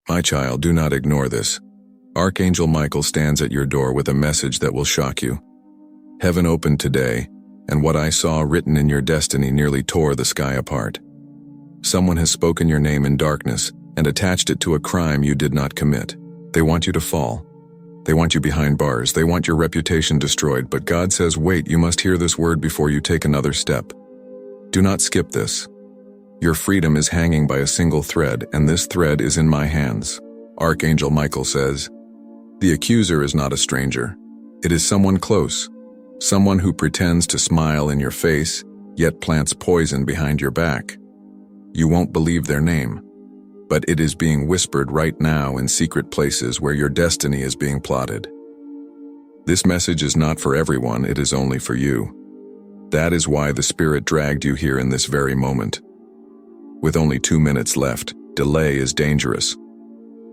My child, do not ignore this. Archangel Michael stands at your door with a message that will shock you. Heaven opened today, and what I saw written in your destiny nearly tore the sky apart. Someone has spoken your name in darkness and attached it to a crime you did not commit. They want you to fall. They want you behind bars. They want your reputation destroyed. But God says, wait, you must hear this word before you take another step. Do not skip this. Your freedom is hanging by a single thread, and this thread is in my hands. Archangel Michael says, the accuser is not a stranger. It is someone close, someone who pretends to smile in your face, yet plants poison behind your back. You won't believe their name, but it is being whispered right now in secret places where your destiny is being plotted. This message is not for everyone, it is only for you. That is why the Spirit dragged you here in this very moment. With only 2 minutes left, delay is dangerous.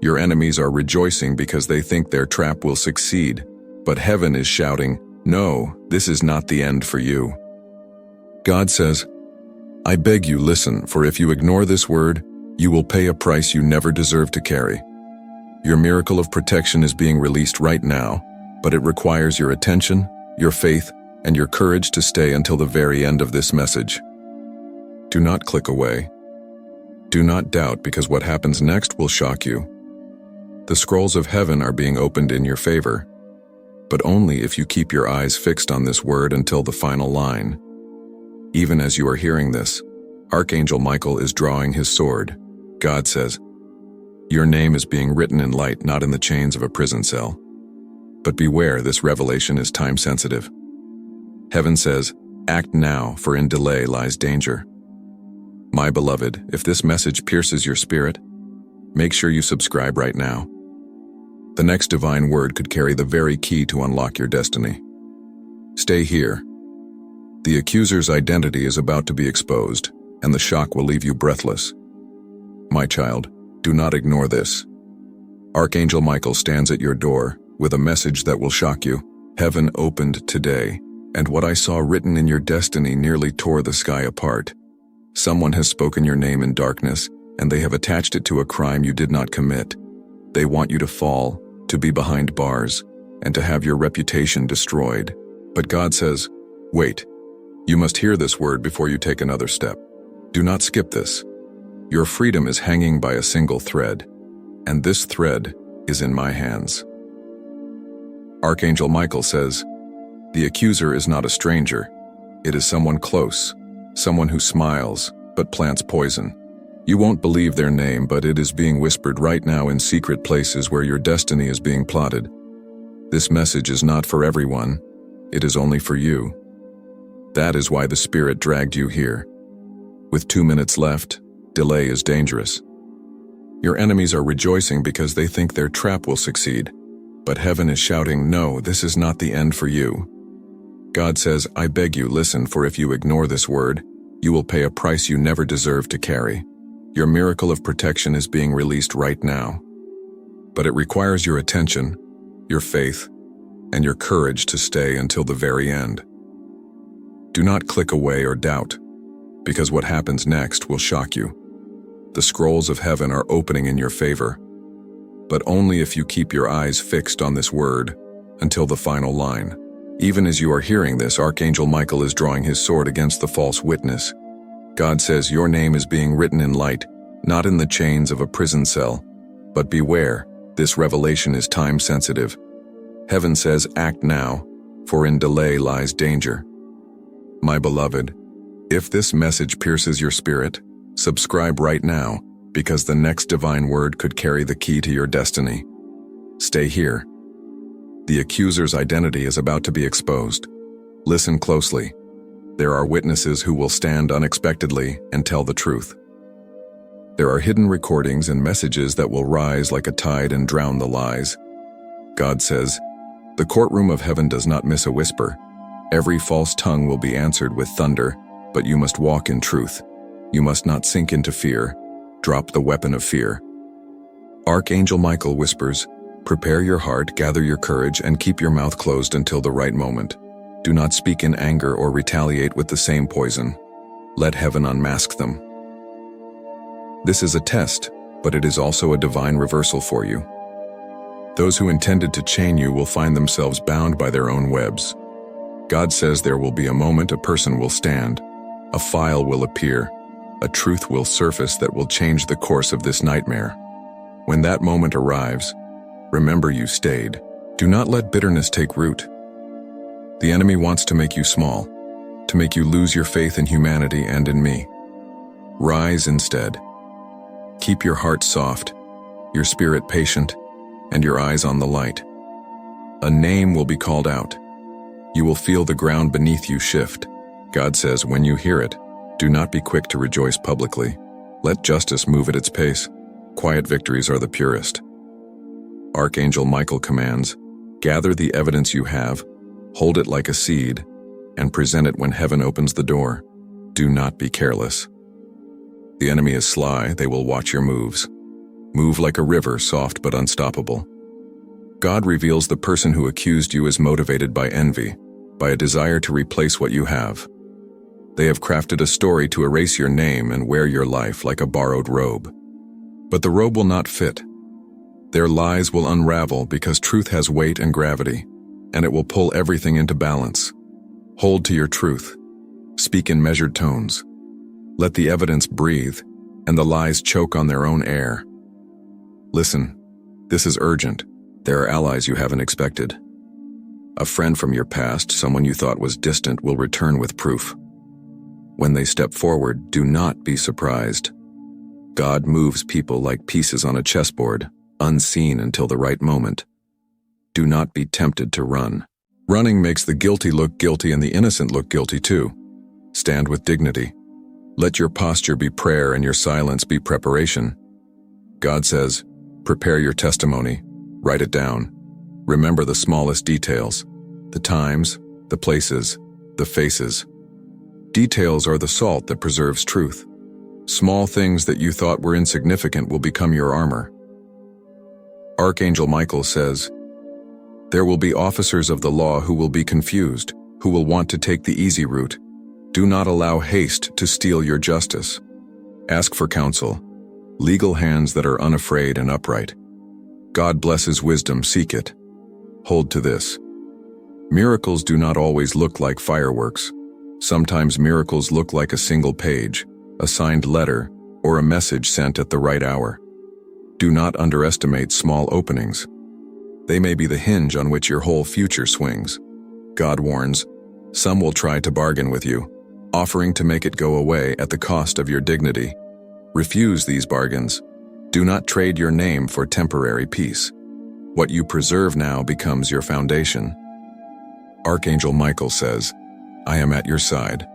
Your enemies are rejoicing because they think their trap will succeed, but heaven is shouting, no, this is not the end for you. God says, I beg you, listen, for if you ignore this word, you will pay a price you never deserve to carry. Your miracle of protection is being released right now, but it requires your attention, your faith, and your courage to stay until the very end of this message. Do not click away. Do not doubt, because what happens next will shock you. The scrolls of heaven are being opened in your favor, but only if you keep your eyes fixed on this word until the final line. Even as you are hearing this, Archangel Michael is drawing his sword. God says, your name is being written in light, not in the chains of a prison cell. But beware, this revelation is time-sensitive. Heaven says, act now, for in delay lies danger. My beloved, if this message pierces your spirit, make sure you subscribe right now. The next divine word could carry the very key to unlock your destiny. Stay here. The accuser's identity is about to be exposed, and the shock will leave you breathless. My child, do not ignore this. Archangel Michael stands at your door with a message that will shock you. Heaven opened today, and what I saw written in your destiny nearly tore the sky apart. Someone has spoken your name in darkness, and they have attached it to a crime you did not commit. They want you to fall, to be behind bars, and to have your reputation destroyed. But God says, wait, you must hear this word before you take another step. Do not skip this. Your freedom is hanging by a single thread, and this thread is in my hands. Archangel Michael says, the accuser is not a stranger. It is someone close, someone who smiles, but plants poison. You won't believe their name, but it is being whispered right now in secret places where your destiny is being plotted. This message is not for everyone. It is only for you. That is why the Spirit dragged you here. With 2 minutes left, delay is dangerous. Your enemies are rejoicing because they think their trap will succeed. But heaven is shouting, no, this is not the end for you. God says, I beg you, listen, for if you ignore this word, you will pay a price you never deserve to carry. Your miracle of protection is being released right now. But it requires your attention, your faith, and your courage to stay until the very end. Do not click away or doubt, because what happens next will shock you. The scrolls of heaven are opening in your favor, but only if you keep your eyes fixed on this word until the final line. Even as you are hearing this, Archangel Michael is drawing his sword against the false witness. God says your name is being written in light, not in the chains of a prison cell. But beware, this revelation is time-sensitive. Heaven says, act now, for in delay lies danger. My beloved, if this message pierces your spirit, subscribe right now, because the next divine word could carry the key to your destiny. Stay here. The accuser's identity is about to be exposed. Listen closely. There are witnesses who will stand unexpectedly and tell the truth. There are hidden recordings and messages that will rise like a tide and drown the lies. God says, the courtroom of heaven does not miss a whisper. Every false tongue will be answered with thunder, but you must walk in truth. You must not sink into fear. Drop the weapon of fear. Archangel Michael whispers, prepare your heart, gather your courage, and keep your mouth closed until the right moment. Do not speak in anger or retaliate with the same poison. Let heaven unmask them. This is a test, but it is also a divine reversal for you. Those who intended to chain you will find themselves bound by their own webs. God says there will be a moment a person will stand, a file will appear, a truth will surface that will change the course of this nightmare. When that moment arrives, remember you stayed. Do not let bitterness take root. The enemy wants to make you small, to make you lose your faith in humanity and in me. Rise instead. Keep your heart soft, your spirit patient, and your eyes on the light. A name will be called out. You will feel the ground beneath you shift. God says, when you hear it, do not be quick to rejoice publicly. Let justice move at its pace. Quiet victories are the purest. Archangel Michael commands, gather the evidence you have, hold it like a seed, and present it when heaven opens the door. Do not be careless. The enemy is sly, they will watch your moves. Move like a river, soft but unstoppable. God reveals the person who accused you is motivated by envy, by a desire to replace what you have. They have crafted a story to erase your name and wear your life like a borrowed robe. But the robe will not fit. Their lies will unravel because truth has weight and gravity, and it will pull everything into balance. Hold to your truth. Speak in measured tones. Let the evidence breathe, and the lies choke on their own air. Listen, this is urgent. There are allies you haven't expected. A friend from your past, someone you thought was distant, will return with proof. When they step forward, do not be surprised. God moves people like pieces on a chessboard, unseen until the right moment. Do not be tempted to run. Running makes the guilty look guilty and the innocent look guilty too. Stand with dignity. Let your posture be prayer and your silence be preparation. God says, prepare your testimony, write it down. Remember the smallest details, the times, the places, the faces. Details are the salt that preserves truth. Small things that you thought were insignificant will become your armor. Archangel Michael says, there will be officers of the law who will be confused, who will want to take the easy route. Do not allow haste to steal your justice. Ask for counsel, legal hands that are unafraid and upright. God blesses wisdom, seek it. Hold to this. Miracles do not always look like fireworks. Sometimes miracles look like a single page, a signed letter, or a message sent at the right hour. Do not underestimate small openings. They may be the hinge on which your whole future swings. God warns, some will try to bargain with you, offering to make it go away at the cost of your dignity. Refuse these bargains. Do not trade your name for temporary peace. What you preserve now becomes your foundation. Archangel Michael says, I am at your side.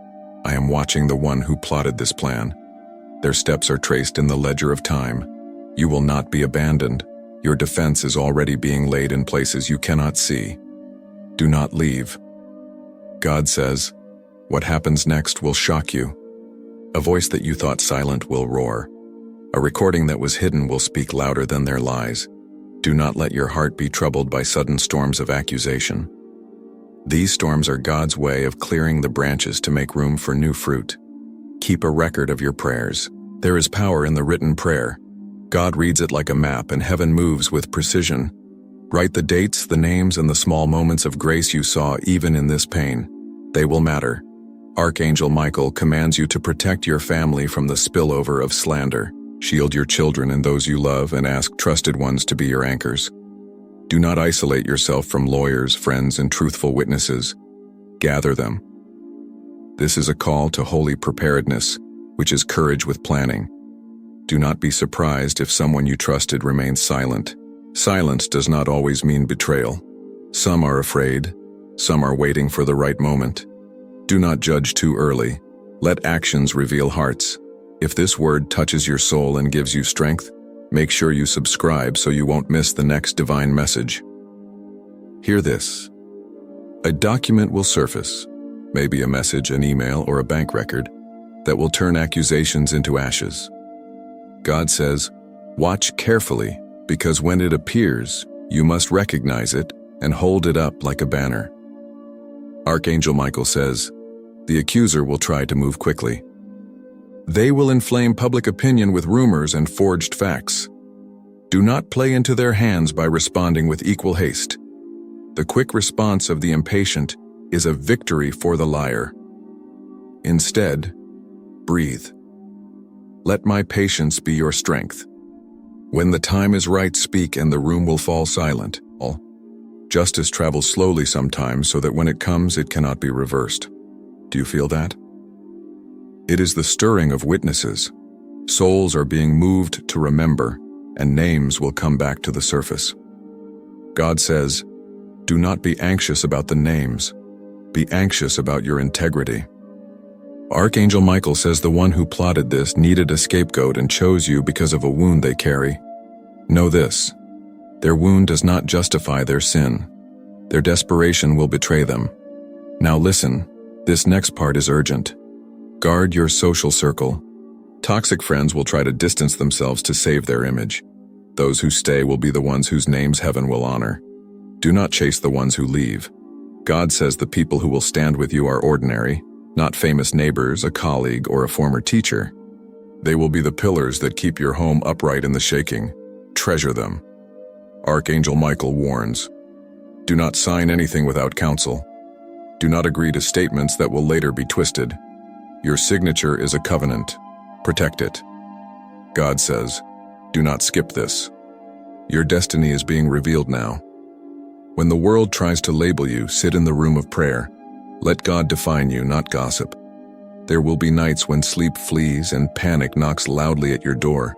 I am watching the one who plotted this plan. Their steps are traced in the ledger of time. You will not be abandoned. Your defense is already being laid in places you cannot see. Do not leave. God says, what happens next will shock you. A voice that you thought silent will roar. A recording that was hidden will speak louder than their lies. Do not let your heart be troubled by sudden storms of accusation. These storms are God's way of clearing the branches to make room for new fruit. Keep a record of your prayers. There is power in the written prayer. God reads it like a map and heaven moves with precision. Write the dates, the names, and the small moments of grace you saw even in this pain. They will matter. Archangel Michael commands you to protect your family from the spillover of slander. Shield your children and those you love and ask trusted ones to be your anchors. Do not isolate yourself from lawyers, friends, and truthful witnesses. Gather them. This is a call to holy preparedness, which is courage with planning. Do not be surprised if someone you trusted remains silent. Silence does not always mean betrayal. Some are afraid. Some are waiting for the right moment. Do not judge too early. Let actions reveal hearts. If this word touches your soul and gives you strength, make sure you subscribe so you won't miss the next divine message. Hear this. A document will surface, maybe a message, an email, or a bank record, that will turn accusations into ashes. God says, watch carefully, because when it appears, you must recognize it and hold it up like a banner. Archangel Michael says, the accuser will try to move quickly. They will inflame public opinion with rumors and forged facts. Do not play into their hands by responding with equal haste. The quick response of the impatient is a victory for the liar. Instead, breathe. Let my patience be your strength. When the time is right, speak and the room will fall silent. Justice travels slowly sometimes so that when it comes, it cannot be reversed. Do you feel that? It is the stirring of witnesses. Souls are being moved to remember, and names will come back to the surface. God says, do not be anxious about the names. Be anxious about your integrity. Archangel Michael says the one who plotted this needed a scapegoat and chose you because of a wound they carry. Know this. Their wound does not justify their sin. Their desperation will betray them. Now listen, this next part is urgent. Guard your social circle. Toxic friends will try to distance themselves to save their image. Those who stay will be the ones whose names heaven will honor. Do not chase the ones who leave. God says the people who will stand with you are ordinary, not famous neighbors, a colleague, or a former teacher. They will be the pillars that keep your home upright in the shaking. Treasure them. Archangel Michael warns, do not sign anything without counsel. Do not agree to statements that will later be twisted. Your signature is a covenant. Protect it. God says, do not skip this. Your destiny is being revealed now. When the world tries to label you, sit in the room of prayer. Let God define you, not gossip. There will be nights when sleep flees and panic knocks loudly at your door.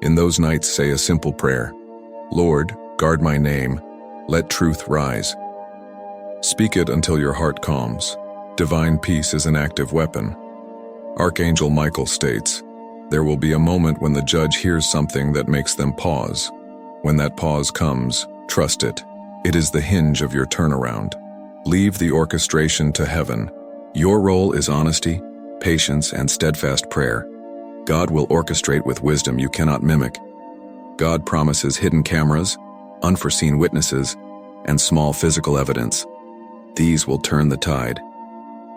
In those nights, say a simple prayer. Lord, guard my name. Let truth rise. Speak it until your heart calms. Divine peace is an active weapon. Archangel Michael states, there will be a moment when the judge hears something that makes them pause. When that pause comes, trust it. It is the hinge of your turnaround. Leave the orchestration to heaven. Your role is honesty, patience, and steadfast prayer. God will orchestrate with wisdom you cannot mimic. God promises hidden cameras, unforeseen witnesses, and small physical evidence. These will turn the tide.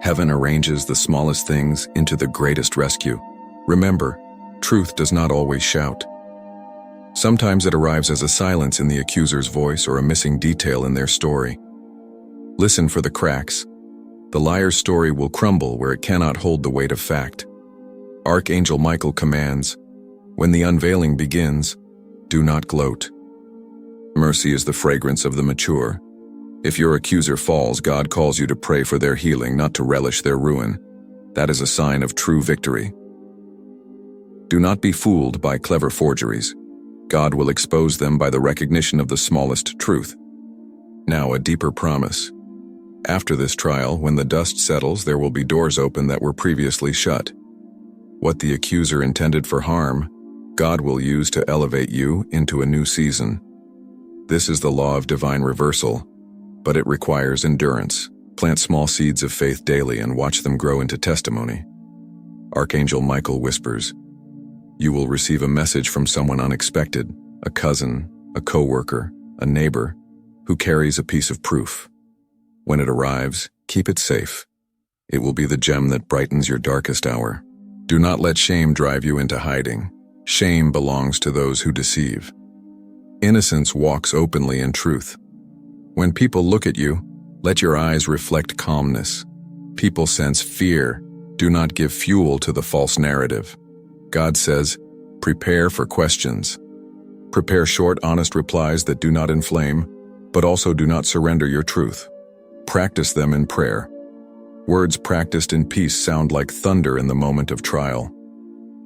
Heaven arranges the smallest things into the greatest rescue. Remember, truth does not always shout. Sometimes it arrives as a silence in the accuser's voice or a missing detail in their story. Listen for the cracks. The liar's story will crumble where it cannot hold the weight of fact. Archangel Michael commands, when the unveiling begins, do not gloat. Mercy is the fragrance of the mature. If your accuser falls, God calls you to pray for their healing, not to relish their ruin. That is a sign of true victory. Do not be fooled by clever forgeries. God will expose them by the recognition of the smallest truth. Now a deeper promise. After this trial, when the dust settles, there will be doors open that were previously shut. What the accuser intended for harm, God will use to elevate you into a new season. This is the law of divine reversal, but it requires endurance. Plant small seeds of faith daily and watch them grow into testimony. Archangel Michael whispers, you will receive a message from someone unexpected, a cousin, a coworker, a neighbor, who carries a piece of proof. When it arrives, keep it safe. It will be the gem that brightens your darkest hour. Do not let shame drive you into hiding. Shame belongs to those who deceive. Innocence walks openly in truth. When people look at you, let your eyes reflect calmness. People sense fear. Do not give fuel to the false narrative. God says, prepare for questions. Prepare short, honest replies that do not inflame, but also do not surrender your truth. Practice them in prayer. Words practiced in peace sound like thunder in the moment of trial.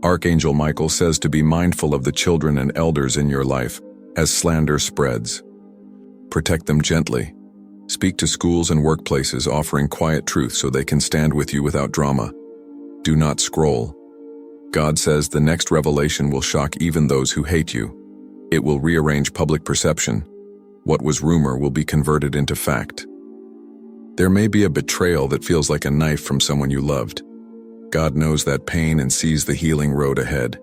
Archangel Michael says to be mindful of the children and elders in your life as slander spreads. Protect them gently. Speak to schools and workplaces offering quiet truth so they can stand with you without drama. Do not scroll. God says the next revelation will shock even those who hate you. It will rearrange public perception. What was rumor will be converted into fact. There may be a betrayal that feels like a knife from someone you loved. God knows that pain and sees the healing road ahead.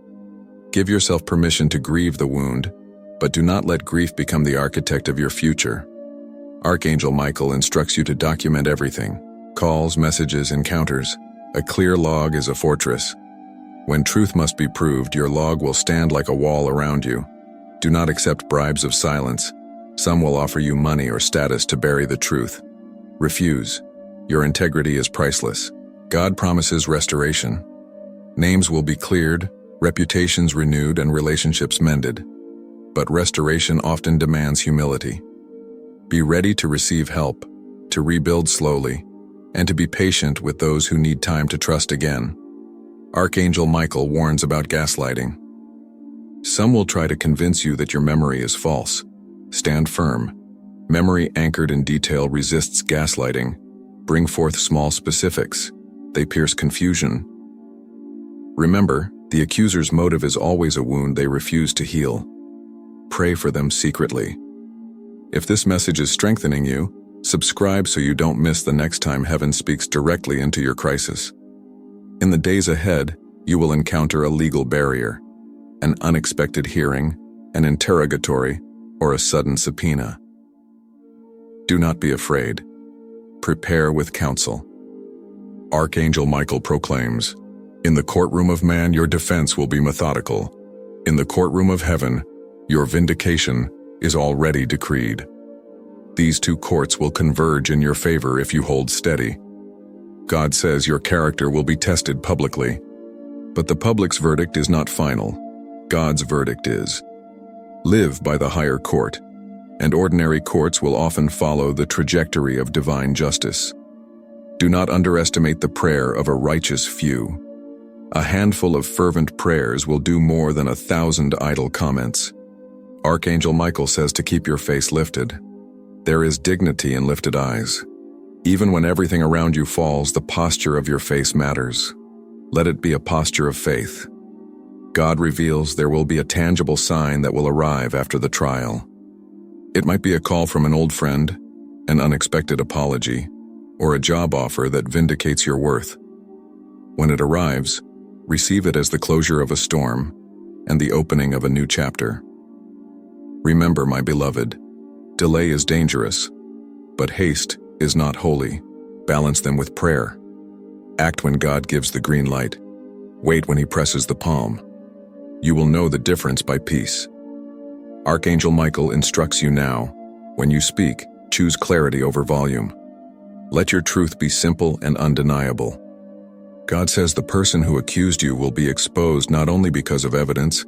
Give yourself permission to grieve the wound, but do not let grief become the architect of your future. Archangel Michael instructs you to document everything: calls, messages, encounters. A clear log is a fortress. When truth must be proved, your log will stand like a wall around you. Do not accept bribes of silence. Some will offer you money or status to bury the truth. Refuse. Your integrity is priceless. God promises restoration. Names will be cleared, reputations renewed, and relationships mended. But restoration often demands humility. Be ready to receive help, to rebuild slowly, and to be patient with those who need time to trust again. Archangel Michael warns about gaslighting. Some will try to convince you that your memory is false. Stand firm. Memory anchored in detail resists gaslighting. Bring forth small specifics. They pierce confusion. Remember, the accuser's motive is always a wound they refuse to heal. Pray for them secretly. If this message is strengthening you, subscribe so you don't miss the next time heaven speaks directly into your crisis. In the days ahead, you will encounter a legal barrier, an unexpected hearing, an interrogatory, or a sudden subpoena. Do not be afraid. Prepare with counsel. Archangel Michael proclaims, "In the courtroom of man, your defense will be methodical. In the courtroom of heaven, your vindication is already decreed. These two courts will converge in your favor if you hold steady. God says your character will be tested publicly, but the public's verdict is not final. God's verdict is. Live by the higher court, and ordinary courts will often follow the trajectory of divine justice. Do not underestimate the prayer of a righteous few. A handful of fervent prayers will do more than 1,000 idle comments." Archangel Michael says to keep your face lifted. There is dignity in lifted eyes. Even when everything around you falls, the posture of your face matters. Let it be a posture of faith. God reveals there will be a tangible sign that will arrive after the trial. It might be a call from an old friend, an unexpected apology, or a job offer that vindicates your worth. When it arrives, receive it as the closure of a storm and the opening of a new chapter. Remember, my beloved, delay is dangerous, but haste is not holy. Balance them with prayer. Act when God gives the green light. Wait when he presses the palm. You will know the difference by peace. Archangel Michael instructs you now. When you speak, choose clarity over volume. Let your truth be simple and undeniable. God says the person who accused you will be exposed not only because of evidence,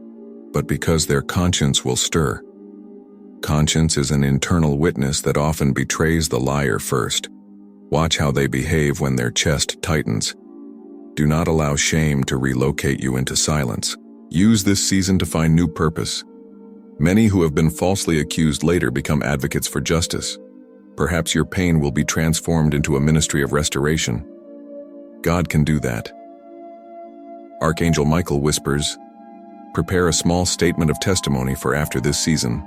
but because their conscience will stir. Conscience is an internal witness that often betrays the liar first. Watch how they behave when their chest tightens. Do not allow shame to relocate you into silence. Use this season to find new purpose. Many who have been falsely accused later become advocates for justice. Perhaps your pain will be transformed into a ministry of restoration. God can do that. Archangel Michael whispers, "Prepare a small statement of testimony for after this season."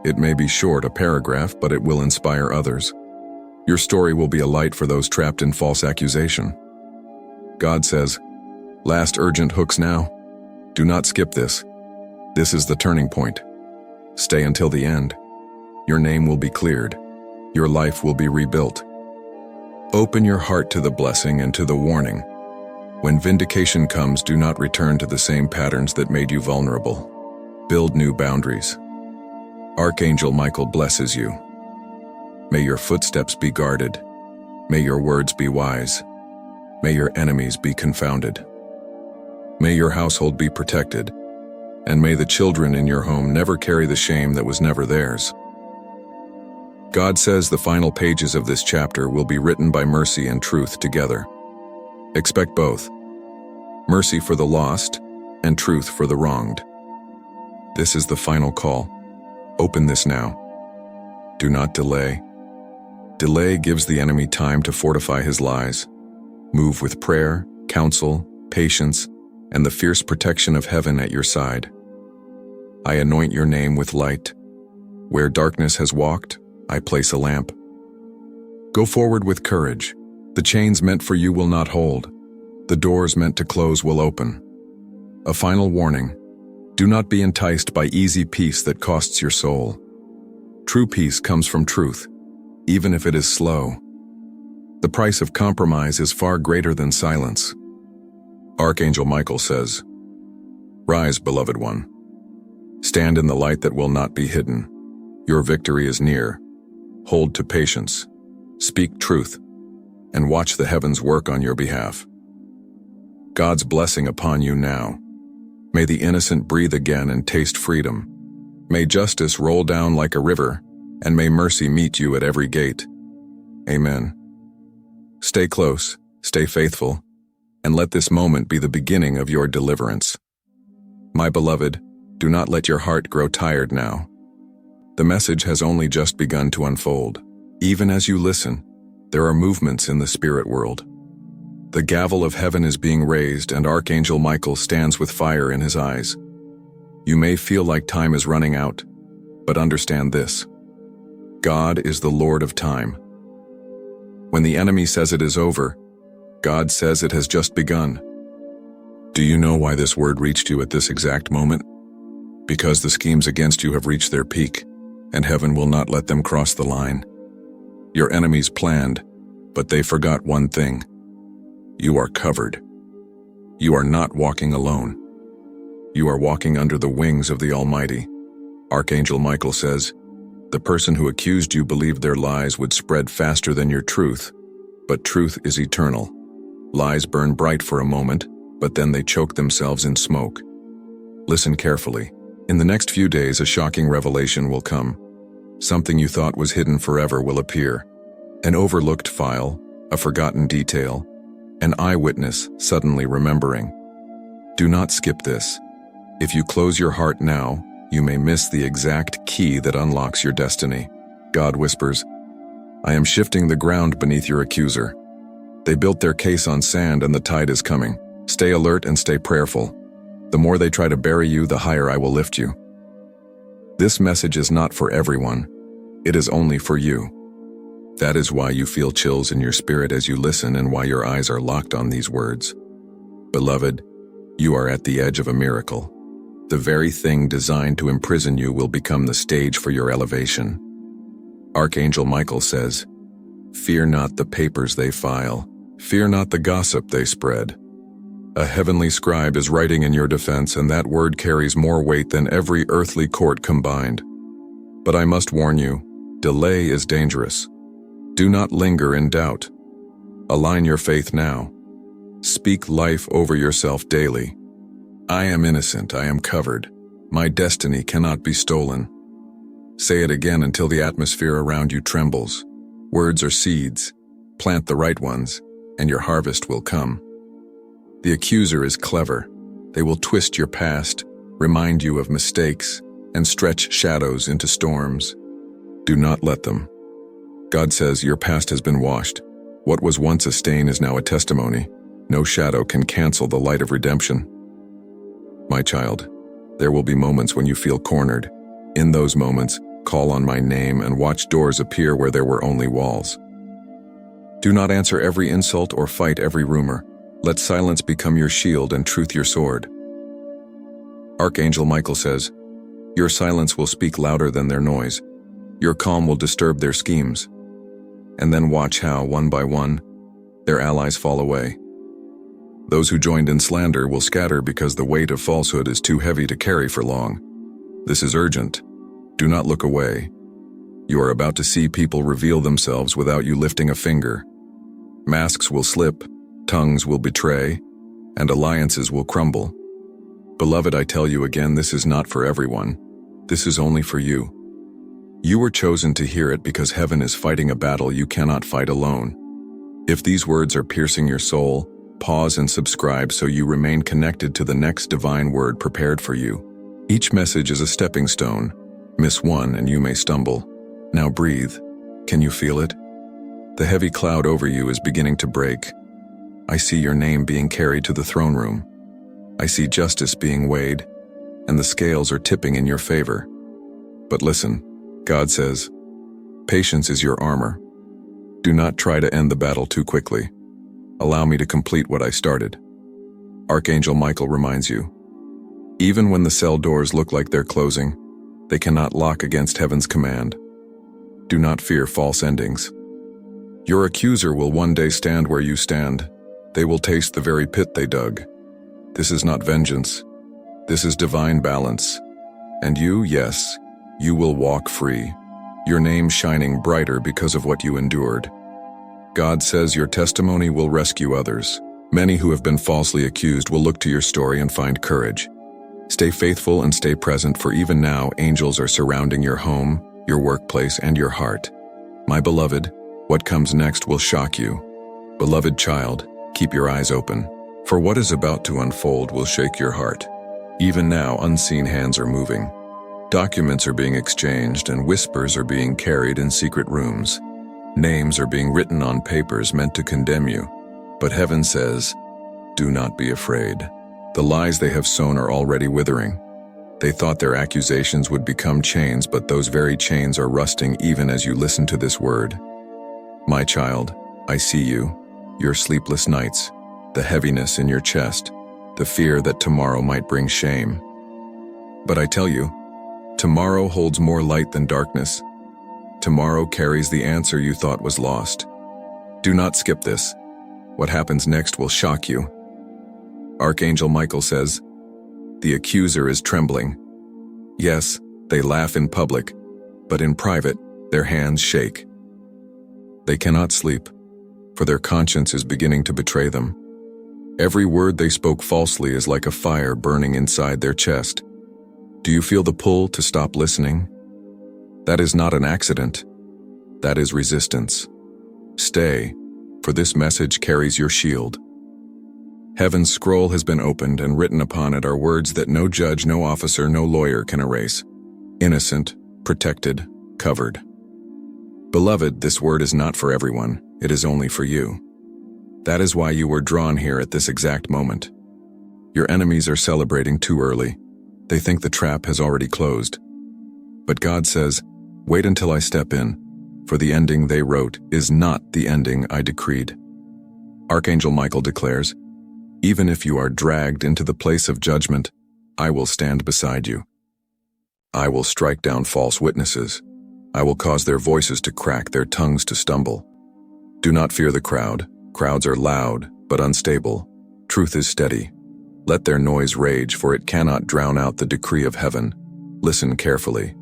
It may be short, a paragraph, but it will inspire others. Your story will be a light for those trapped in false accusation. God says, "Last urgent hooks now. Do not skip this. This is the turning point. Stay until the end. Your name will be cleared. Your life will be rebuilt." Open your heart to the blessing and to the warning. When vindication comes, do not return to the same patterns that made you vulnerable. Build new boundaries. Archangel Michael blesses you. May your footsteps be guarded. May your words be wise. May your enemies be confounded. May your household be protected. And may the children in your home never carry the shame that was never theirs. God says the final pages of this chapter will be written by mercy and truth together. Expect both. Mercy for the lost and truth for the wronged. This is the final call. Open this now. Do not delay. Delay gives the enemy time to fortify his lies. Move with prayer, counsel, patience, and the fierce protection of heaven at your side. I anoint your name with light. Where darkness has walked, I place a lamp. Go forward with courage. The chains meant for you will not hold. The doors meant to close will open. A final warning. Do not be enticed by easy peace that costs your soul. True peace comes from truth, even if it is slow. The price of compromise is far greater than silence. Archangel Michael says, "Rise, beloved one. Stand in the light that will not be hidden. Your victory is near. Hold to patience, speak truth, and watch the heavens work on your behalf. God's blessing upon you now. May the innocent breathe again and taste freedom. May justice roll down like a river, and may mercy meet you at every gate. Amen. Stay close, stay faithful, and let this moment be the beginning of your deliverance. My beloved, do not let your heart grow tired now. The message has only just begun to unfold. Even as you listen, there are movements in the spirit world. The gavel of heaven is being raised, and Archangel Michael stands with fire in his eyes. You may feel like time is running out, but understand this. God is the Lord of time. When the enemy says it is over, God says it has just begun. Do you know why this word reached you at this exact moment? Because the schemes against you have reached their peak, and heaven will not let them cross the line. Your enemies planned, but they forgot one thing. You are covered. You are not walking alone. You are walking under the wings of the Almighty. Archangel Michael says, "The person who accused you believed their lies would spread faster than your truth, but truth is eternal. Lies burn bright for a moment, but then they choke themselves in smoke." Listen carefully. In the next few days, a shocking revelation will come. Something you thought was hidden forever will appear. An overlooked file, a forgotten detail, an eyewitness suddenly remembering. Do not skip this. If you close your heart now, you may miss the exact key that unlocks your destiny. God whispers, "I am shifting the ground beneath your accuser. They built their case on sand and the tide is coming. Stay alert and stay prayerful. The more they try to bury you, the higher I will lift you." This message is not for everyone. It is only for you. That is why you feel chills in your spirit as you listen and why your eyes are locked on these words. Beloved, you are at the edge of a miracle. The very thing designed to imprison you will become the stage for your elevation. Archangel Michael says, "Fear not the papers they file. Fear not the gossip they spread. A heavenly scribe is writing in your defense, and that word carries more weight than every earthly court combined. But I must warn you, delay is dangerous. Do not linger in doubt. Align your faith now. Speak life over yourself daily. I am innocent, I am covered. My destiny cannot be stolen." Say it again until the atmosphere around you trembles. Words are seeds. Plant the right ones, and your harvest will come. The accuser is clever. They will twist your past, remind you of mistakes, and stretch shadows into storms. Do not let them. God says your past has been washed. What was once a stain is now a testimony. No shadow can cancel the light of redemption. My child, there will be moments when you feel cornered. In those moments, call on my name and watch doors appear where there were only walls. Do not answer every insult or fight every rumor. Let silence become your shield and truth your sword. Archangel Michael says, "Your silence will speak louder than their noise. Your calm will disturb their schemes." And then watch how, one by one, their allies fall away. Those who joined in slander will scatter because the weight of falsehood is too heavy to carry for long. This is urgent. Do not look away. You are about to see people reveal themselves without you lifting a finger. Masks will slip, tongues will betray, and alliances will crumble. Beloved, I tell you again, this is not for everyone. This is only for you. You were chosen to hear it because heaven is fighting a battle you cannot fight alone. If these words are piercing your soul, pause and subscribe so you remain connected to the next divine word prepared for you. Each message is a stepping stone. Miss one and you may stumble. Now breathe. Can you feel it? The heavy cloud over you is beginning to break. I see your name being carried to the throne room. I see justice being weighed, and the scales are tipping in your favor. But listen, God says, patience is your armor. Do not try to end the battle too quickly. Allow me to complete what I started. Archangel Michael reminds you, even when the cell doors look like they're closing, they cannot lock against heaven's command. Do not fear false endings. Your accuser will one day stand where you stand. They will taste the very pit they dug. This is not vengeance. This is divine balance. And you, yes, you will walk free, your name shining brighter because of what you endured. God says your testimony will rescue others. Many who have been falsely accused will look to your story and find courage. Stay faithful and stay present, for even now angels are surrounding your home, your workplace, and your heart. My beloved, what comes next will shock you. Beloved child, keep your eyes open, for what is about to unfold will shake your heart. Even now, unseen hands are moving. Documents are being exchanged and whispers are being carried in secret rooms. Names are being written on papers meant to condemn you. But heaven says, do not be afraid. The lies they have sown are already withering. They thought their accusations would become chains, but those very chains are rusting even as you listen to this word. My child, I see you, your sleepless nights, the heaviness in your chest, the fear that tomorrow might bring shame. But I tell you, tomorrow holds more light than darkness. Tomorrow carries the answer you thought was lost. Do not skip this. What happens next will shock you. Archangel Michael says, the accuser is trembling. Yes, they laugh in public, but in private, their hands shake. They cannot sleep, for their conscience is beginning to betray them. Every word they spoke falsely is like a fire burning inside their chest. Do you feel the pull to stop listening? That is not an accident. That is resistance. Stay, for this message carries your shield. Heaven's scroll has been opened, and written upon it are words that no judge, no officer, no lawyer can erase. Innocent, protected, covered. Beloved, this word is not for everyone. It is only for you. That is why you were drawn here at this exact moment. Your enemies are celebrating too early. They think the trap has already closed. But God says, wait until I step in, for the ending they wrote is not the ending I decreed. Archangel Michael declares, even if you are dragged into the place of judgment, I will stand beside you. I will strike down false witnesses. I will cause their voices to crack, their tongues to stumble. Do not fear the crowd. Crowds are loud, but unstable. Truth is steady. Let their noise rage, for it cannot drown out the decree of heaven. Listen carefully.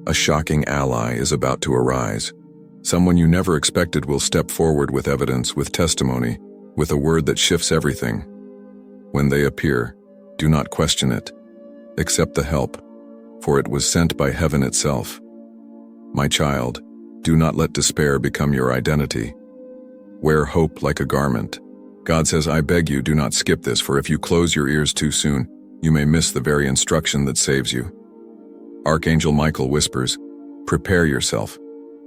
A shocking ally is about to arise. Someone you never expected will step forward with evidence, with testimony, with a word that shifts everything. When they appear, do not question it. Accept the help, for it was sent by heaven itself. My child, do not let despair become your identity. Wear hope like a garment. God says, I beg you, do not skip this, for if you close your ears too soon, you may miss the very instruction that saves you. Archangel Michael whispers, prepare yourself.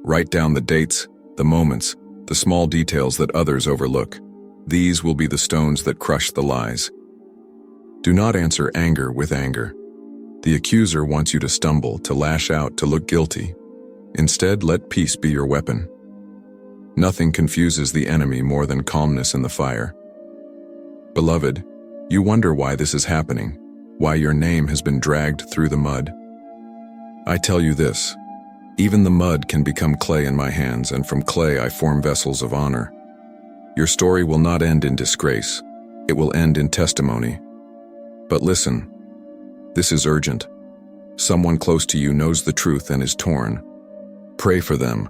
Write down the dates, the moments, the small details that others overlook. These will be the stones that crush the lies. Do not answer anger with anger. The accuser wants you to stumble, to lash out, to look guilty. Instead, let peace be your weapon. Nothing confuses the enemy more than calmness in the fire. Beloved, you wonder why this is happening, why your name has been dragged through the mud. I tell you this, even the mud can become clay in my hands, and from clay I form vessels of honor. Your story will not end in disgrace. It will end in testimony. But listen, this is urgent. Someone close to you knows the truth and is torn. Pray for them,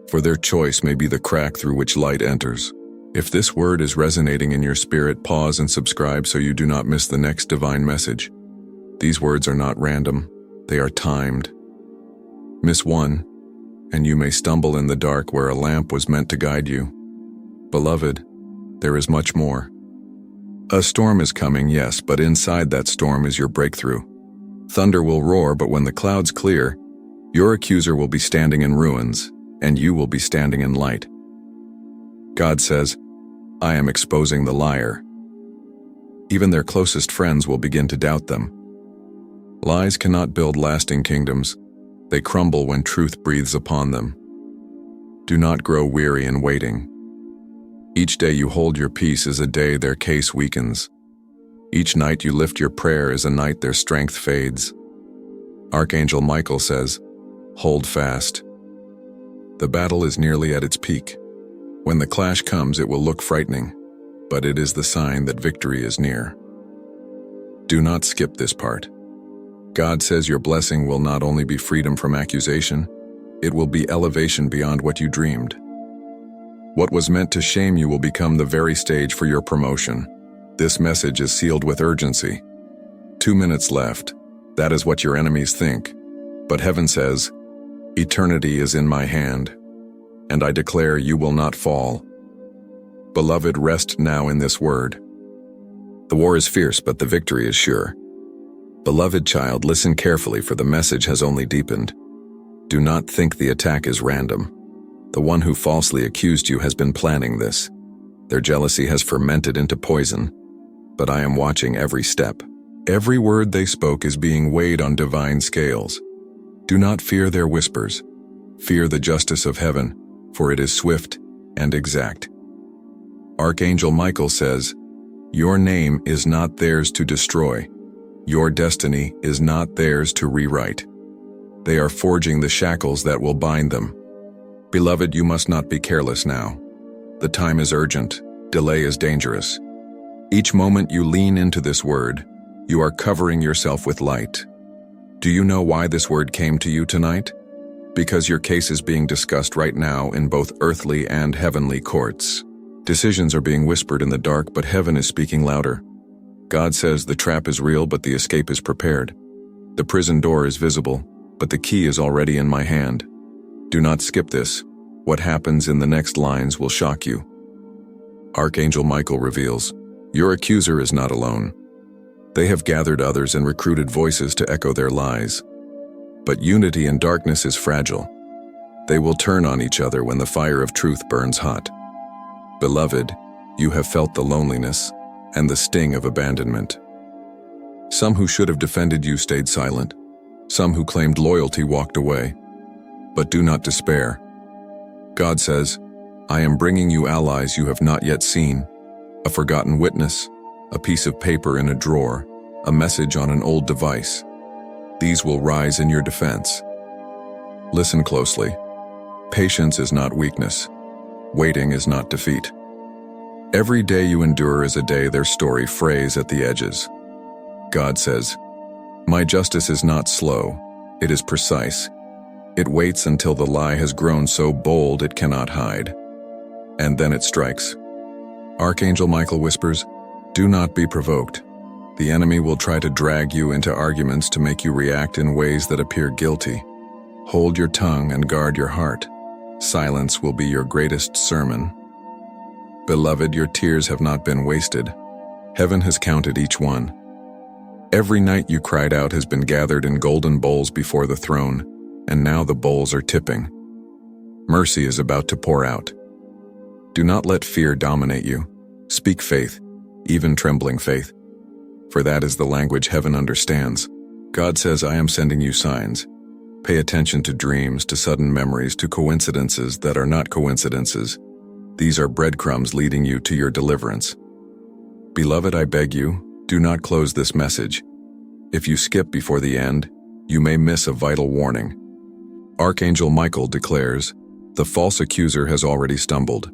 for their choice may be the crack through which light enters. If this word is resonating in your spirit, pause and subscribe so you do not miss the next divine message. These words are not random, they are timed. Miss one, and you may stumble in the dark where a lamp was meant to guide you. Beloved, there is much more. A storm is coming, yes, but inside that storm is your breakthrough. Thunder will roar, but when the clouds clear, your accuser will be standing in ruins, and you will be standing in light. God says, I am exposing the liar. Even their closest friends will begin to doubt them. Lies cannot build lasting kingdoms. They crumble when truth breathes upon them. Do not grow weary in waiting. Each day you hold your peace is a day their case weakens. Each night you lift your prayer is a night their strength fades. Archangel Michael says, hold fast. The battle is nearly at its peak. When the clash comes, it will look frightening, but it is the sign that victory is near. Do not skip this part. God says your blessing will not only be freedom from accusation, it will be elevation beyond what you dreamed. What was meant to shame you will become the very stage for your promotion. This message is sealed with urgency. 2 minutes left. That is what your enemies think. But heaven says, eternity is in my hand, and I declare you will not fall. Beloved, rest now in this word. The war is fierce, but the victory is sure. Beloved child, listen carefully, for the message has only deepened. Do not think the attack is random. The one who falsely accused you has been planning this. Their jealousy has fermented into poison, but I am watching every step. Every word they spoke is being weighed on divine scales. Do not fear their whispers. Fear the justice of heaven, for it is swift and exact. Archangel Michael says, your name is not theirs to destroy. Your destiny is not theirs to rewrite. They are forging the shackles that will bind them. Beloved, you must not be careless now. The time is urgent. Delay is dangerous. Each moment you lean into this word, you are covering yourself with light. Do you know why this word came to you tonight? Because your case is being discussed right now in both earthly and heavenly courts. Decisions are being whispered in the dark, but heaven is speaking louder. God says the trap is real, but the escape is prepared. The prison door is visible, but the key is already in my hand. Do not skip this. What happens in the next lines will shock you. Archangel Michael reveals, your accuser is not alone. They have gathered others and recruited voices to echo their lies. But unity in darkness is fragile. They will turn on each other when the fire of truth burns hot. Beloved, you have felt the loneliness and the sting of abandonment. Some who should have defended you stayed silent. Some who claimed loyalty walked away. But do not despair. God says, I am bringing you allies you have not yet seen, a forgotten witness, a piece of paper in a drawer, a message on an old device. These will rise in your defense. Listen closely. Patience is not weakness. Waiting is not defeat. Every day you endure is a day their story frays at the edges. God says, my justice is not slow, it is precise. It waits until the lie has grown so bold it cannot hide. And then it strikes. Archangel Michael whispers, do not be provoked. The enemy will try to drag you into arguments to make you react in ways that appear guilty. Hold your tongue and guard your heart. Silence will be your greatest sermon. Beloved, your tears have not been wasted. Heaven has counted each one. Every night you cried out has been gathered in golden bowls before the throne, and now the bowls are tipping. Mercy is about to pour out. Do not let fear dominate you. Speak faith, even trembling faith. For that is the language heaven understands. God says, I am sending you signs. Pay attention to dreams, to sudden memories, to coincidences that are not coincidences. These are breadcrumbs leading you to your deliverance. Beloved, I beg you, do not close this message. If you skip before the end, you may miss a vital warning. Archangel Michael declares, the false accuser has already stumbled.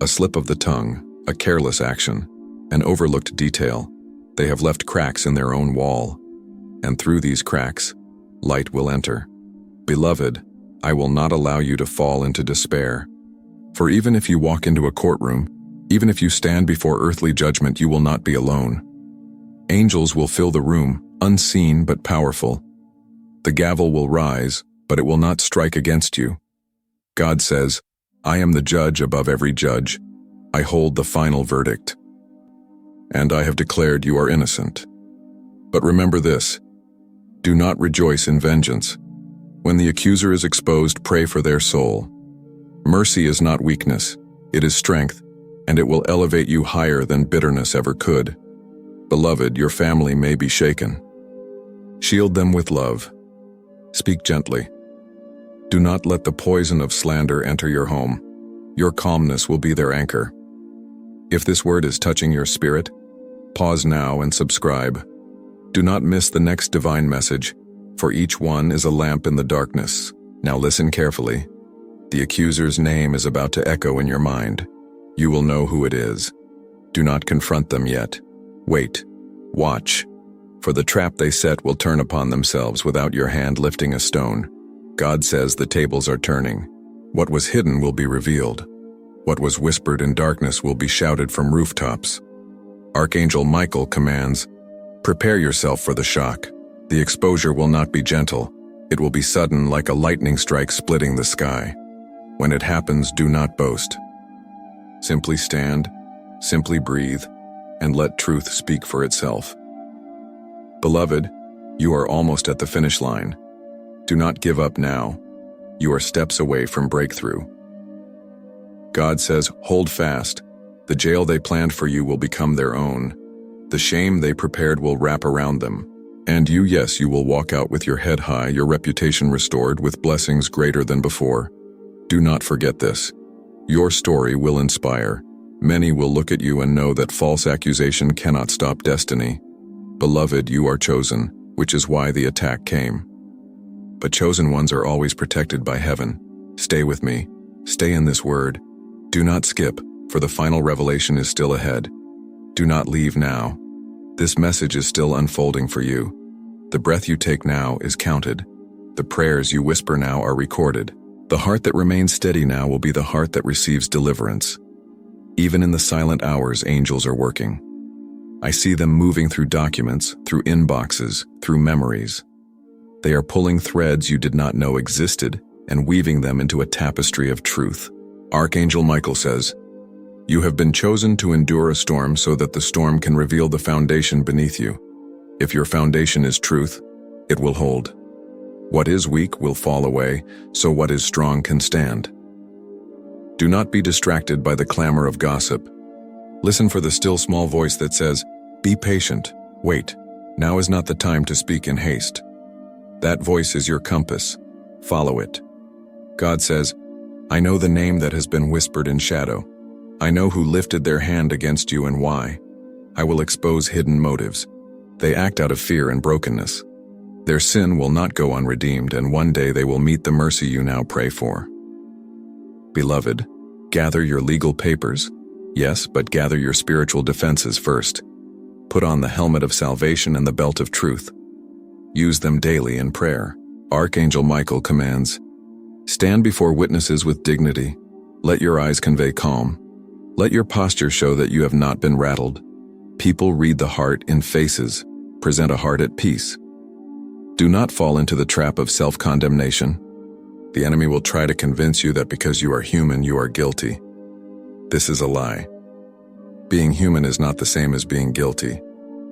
A slip of the tongue, a careless action, an overlooked detail. They have left cracks in their own wall, and through these cracks, light will enter. Beloved, I will not allow you to fall into despair. For even if you walk into a courtroom, even if you stand before earthly judgment, you will not be alone. Angels will fill the room, unseen but powerful. The gavel will rise, but it will not strike against you. God says, I am the judge above every judge. I hold the final verdict. And I have declared you are innocent. But remember this, do not rejoice in vengeance. When the accuser is exposed, pray for their soul. Mercy is not weakness, it is strength, and it will elevate you higher than bitterness ever could. Beloved, your family may be shaken. Shield them with love. Speak gently. Do not let the poison of slander enter your home. Your calmness will be their anchor. If this word is touching your spirit, pause now and subscribe. Do not miss the next divine message, for each one is a lamp in the darkness. Now listen carefully. The accuser's name is about to echo in your mind. You will know who it is. Do not confront them yet. Wait. Watch. For the trap they set will turn upon themselves without your hand lifting a stone. God says the tables are turning. What was hidden will be revealed. What was whispered in darkness will be shouted from rooftops. Archangel Michael commands, "Prepare yourself for the shock. The exposure will not be gentle. It will be sudden, like a lightning strike splitting the sky. When it happens, do not boast. Simply stand, simply breathe, and let truth speak for itself." Beloved, you are almost at the finish line. Do not give up now. You are steps away from breakthrough. God says, hold fast. The jail they planned for you will become their own. The shame they prepared will wrap around them. And you, yes, you will walk out with your head high, your reputation restored, with blessings greater than before. Do not forget this. Your story will inspire. Many will look at you and know that false accusation cannot stop destiny. Beloved, you are chosen, which is why the attack came. But chosen ones are always protected by heaven. Stay with me. Stay in this word. Do not skip, for the final revelation is still ahead. Do not leave now. This message is still unfolding for you. The breath you take now is counted. The prayers you whisper now are recorded. The heart that remains steady now will be the heart that receives deliverance. Even in the silent hours, angels are working. I see them moving through documents, through inboxes, through memories. They are pulling threads you did not know existed and weaving them into a tapestry of truth. Archangel Michael says, "You have been chosen to endure a storm so that the storm can reveal the foundation beneath you. If your foundation is truth, it will hold. What is weak will fall away, so what is strong can stand." Do not be distracted by the clamor of gossip. Listen for the still small voice that says, "Be patient, wait. Now is not the time to speak in haste." That voice is your compass. Follow it. God says, "I know the name that has been whispered in shadow. I know who lifted their hand against you and why. I will expose hidden motives. They act out of fear and brokenness. Their sin will not go unredeemed, and one day they will meet the mercy you now pray for." Beloved, gather your legal papers. Yes, but gather your spiritual defenses first. Put on the helmet of salvation and the belt of truth. Use them daily in prayer. Archangel Michael commands, "Stand before witnesses with dignity. Let your eyes convey calm. Let your posture show that you have not been rattled. People read the heart in faces. Present a heart at peace. Do not fall into the trap of self-condemnation. The enemy will try to convince you that because you are human, you are guilty. This is a lie. Being human is not the same as being guilty.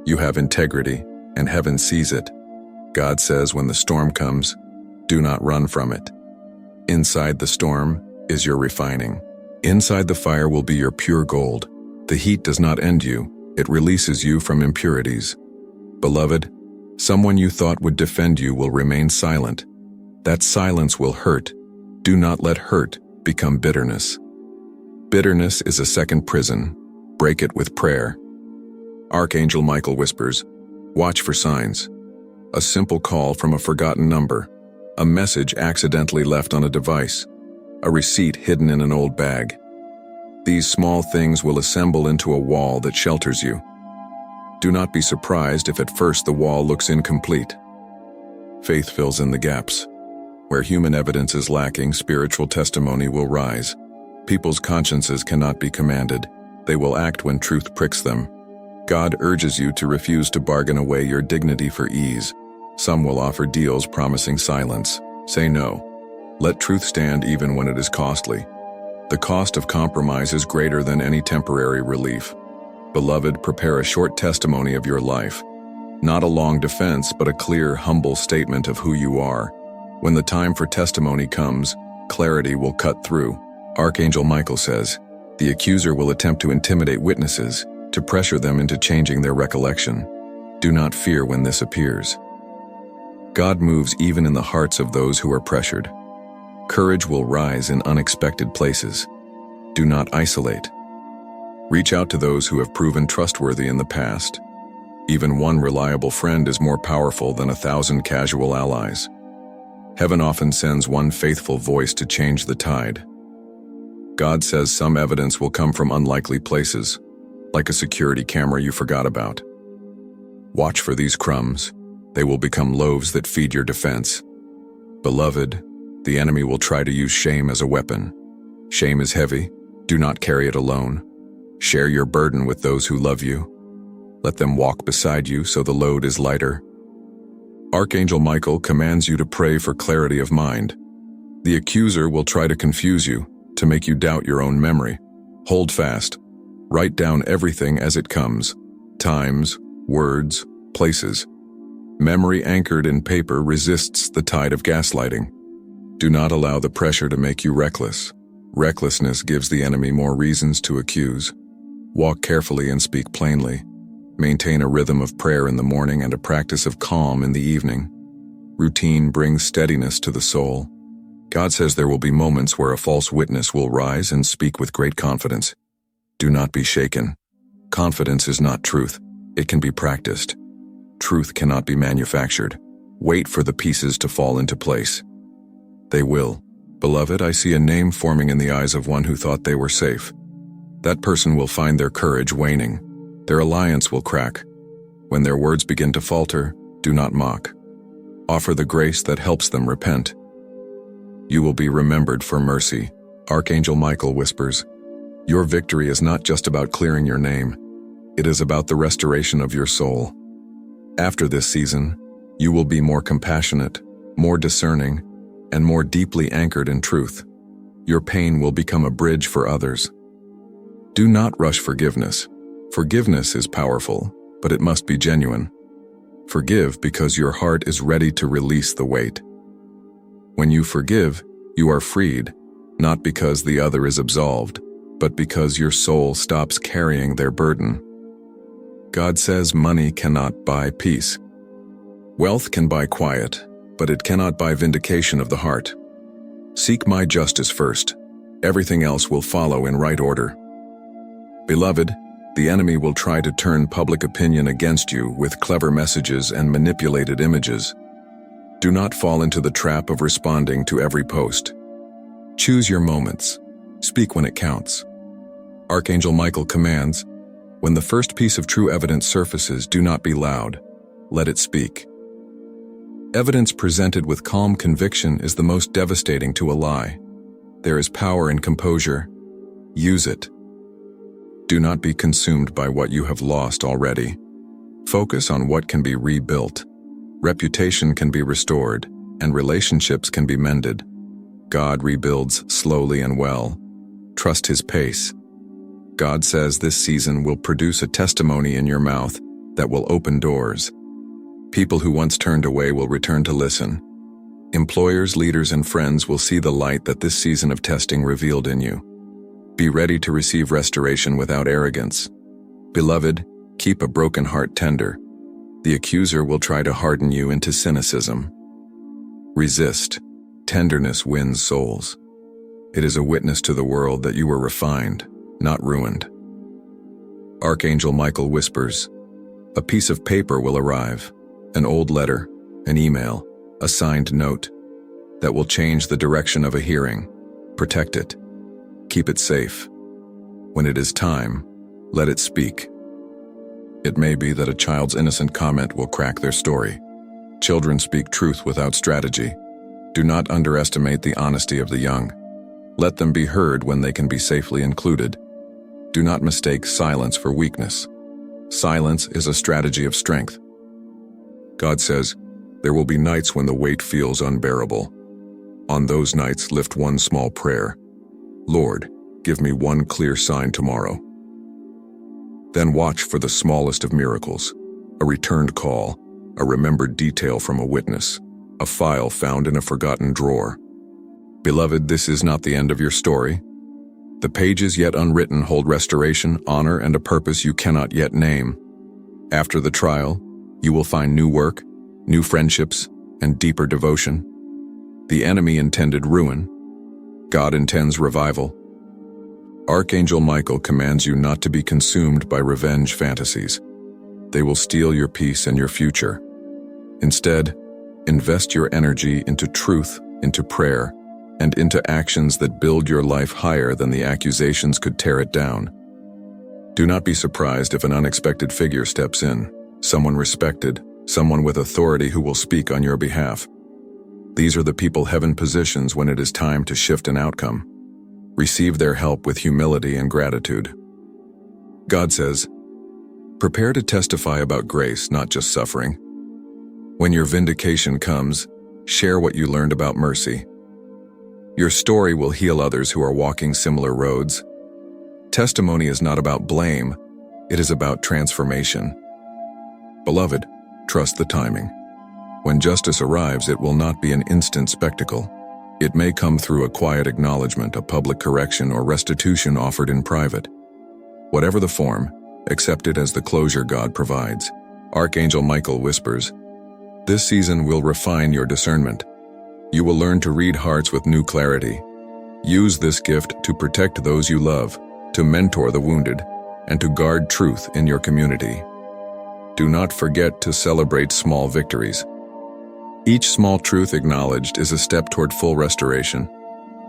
You have integrity, and heaven sees it. God says when the storm comes, do not run from it. Inside the storm is your refining. Inside the fire will be your pure gold. The heat does not end you, it releases you from impurities. Beloved, someone you thought would defend you will remain silent. That silence will hurt. Do not let hurt become bitterness. Bitterness is a second prison. Break it with prayer. Archangel Michael whispers, "Watch for signs." A simple call from a forgotten number, a message accidentally left on a device, a receipt hidden in an old bag. These small things will assemble into a wall that shelters you. Do not be surprised if at first the wall looks incomplete. Faith fills in the gaps. Where human evidence is lacking, spiritual testimony will rise. People's consciences cannot be commanded. They will act when truth pricks them. God urges you to refuse to bargain away your dignity for ease. Some will offer deals promising silence. Say no. Let truth stand even when it is costly. The cost of compromise is greater than any temporary relief. Beloved, prepare a short testimony of your life. Not a long defense, but a clear, humble statement of who you are. When the time for testimony comes, clarity will cut through. Archangel Michael says, the accuser will attempt to intimidate witnesses, to pressure them into changing their recollection. Do not fear when this appears. God moves even in the hearts of those who are pressured. Courage will rise in unexpected places. Do not isolate. Reach out to those who have proven trustworthy in the past. Even one reliable friend is more powerful than 1,000 casual allies. Heaven often sends one faithful voice to change the tide. God says some evidence will come from unlikely places, like a security camera you forgot about. Watch for these crumbs. They will become loaves that feed your defense. Beloved, the enemy will try to use shame as a weapon. Shame is heavy. Do not carry it alone. Share your burden with those who love you. Let them walk beside you so the load is lighter. Archangel Michael commands you to pray for clarity of mind. The accuser will try to confuse you, to make you doubt your own memory. Hold fast. Write down everything as it comes. Times, words, places. Memory anchored in paper resists the tide of gaslighting. Do not allow the pressure to make you reckless. Recklessness gives the enemy more reasons to accuse. Walk carefully and speak plainly. Maintain a rhythm of prayer in the morning and a practice of calm in the evening. Routine brings steadiness to the soul. God says there will be moments where a false witness will rise and speak with great confidence. Do not be shaken. Confidence is not truth. It can be practiced. Truth cannot be manufactured. Wait for the pieces to fall into place. They will. Beloved, I see a name forming in the eyes of one who thought they were safe. That person will find their courage waning. Their alliance will crack. When their words begin to falter, do not mock. Offer the grace that helps them repent. You will be remembered for mercy. Archangel Michael whispers, your victory is not just about clearing your name. It is about the restoration of your soul. After this season, you will be more compassionate, more discerning, and more deeply anchored in truth. Your pain will become a bridge for others. Do not rush forgiveness. Forgiveness is powerful, but it must be genuine. Forgive because your heart is ready to release the weight. When you forgive, you are freed, not because the other is absolved, but because your soul stops carrying their burden. God says money cannot buy peace. Wealth can buy quiet, but it cannot buy vindication of the heart. Seek my justice first. Everything else will follow in right order. Beloved, the enemy will try to turn public opinion against you with clever messages and manipulated images. Do not fall into the trap of responding to every post. Choose your moments. Speak when it counts. Archangel Michael commands, when the first piece of true evidence surfaces, do not be loud. Let it speak. Evidence presented with calm conviction is the most devastating to a lie. There is power in composure. Use it. Do not be consumed by what you have lost already. Focus on what can be rebuilt. Reputation can be restored, and relationships can be mended. God rebuilds slowly and well. Trust His pace. God says this season will produce a testimony in your mouth that will open doors. People who once turned away will return to listen. Employers, leaders, and friends will see the light that this season of testing revealed in you. Be ready to receive restoration without arrogance. Beloved, keep a broken heart tender. The accuser will try to harden you into cynicism. Resist. Tenderness wins souls. It is a witness to the world that you were refined, not ruined. Archangel Michael whispers, a piece of paper will arrive, an old letter, an email, a signed note, that will change the direction of a hearing. Protect it. Keep it safe. When it is time, let it speak. It may be that a child's innocent comment will crack their story. Children speak truth without strategy. Do not underestimate the honesty of the young. Let them be heard when they can be safely included. Do not mistake silence for weakness. Silence is a strategy of strength. God says, there will be nights when the weight feels unbearable. On those nights, lift one small prayer. Lord, give me one clear sign tomorrow. Then watch for the smallest of miracles, a returned call, a remembered detail from a witness, a file found in a forgotten drawer. Beloved, this is not the end of your story. The pages yet unwritten hold restoration, honor, and a purpose you cannot yet name. After the trial, you will find new work, new friendships, and deeper devotion. The enemy intended ruin. God intends revival. Archangel Michael commands you not to be consumed by revenge fantasies. They will steal your peace and your future. Instead, invest your energy into truth, into prayer, and into actions that build your life higher than the accusations could tear it down. Do not be surprised if an unexpected figure steps in. someone respected, someone with authority who will speak on your behalf. These are the people heaven positions when it is time to shift an outcome. Receive their help with humility and gratitude. God says, prepare to testify about grace, not just suffering. When your vindication comes, share what you learned about mercy. Your story will heal others who are walking similar roads. Testimony is not about blame, it is about transformation. Beloved, trust the timing. When justice arrives, it will not be an instant spectacle. It may come through a quiet acknowledgement, a public correction, or restitution offered in private. Whatever the form, accept it as the closure God provides. Archangel Michael whispers, this season will refine your discernment. You will learn to read hearts with new clarity. Use this gift to protect those you love, to mentor the wounded, and to guard truth in your community. Do not forget to celebrate small victories. Each small truth acknowledged is a step toward full restoration.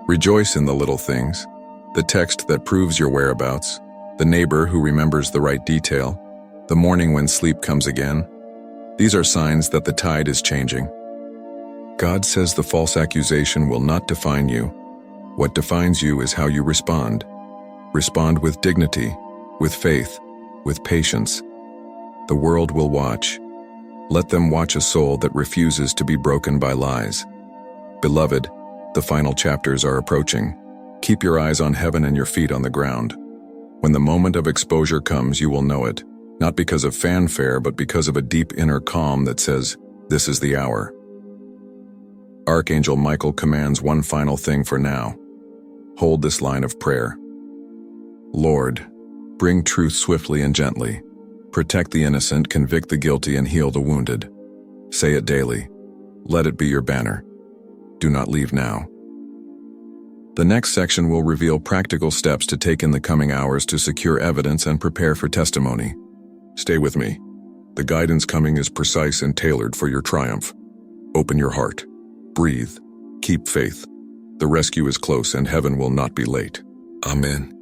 Rejoice in the little things, the text that proves your whereabouts, the neighbor who remembers the right detail, the morning when sleep comes again. These are signs that the tide is changing. God says the false accusation will not define you. What defines you is how you respond. Respond with dignity, with faith, with patience. The world will watch. Let them watch a soul that refuses to be broken by lies. Beloved, the final chapters are approaching. Keep your eyes on heaven and your feet on the ground. When the moment of exposure comes, you will know it, not because of fanfare, but because of a deep inner calm that says, this is the hour. Archangel Michael commands one final thing for now. Hold this line of prayer. Lord, bring truth swiftly and gently. Protect the innocent, convict the guilty, and heal the wounded. Say it daily. Let it be your banner. Do not leave now. The next section will reveal practical steps to take in the coming hours to secure evidence and prepare for testimony. Stay with me. The guidance coming is precise and tailored for your triumph. Open your heart. Breathe. Keep faith. The rescue is close and heaven will not be late. Amen.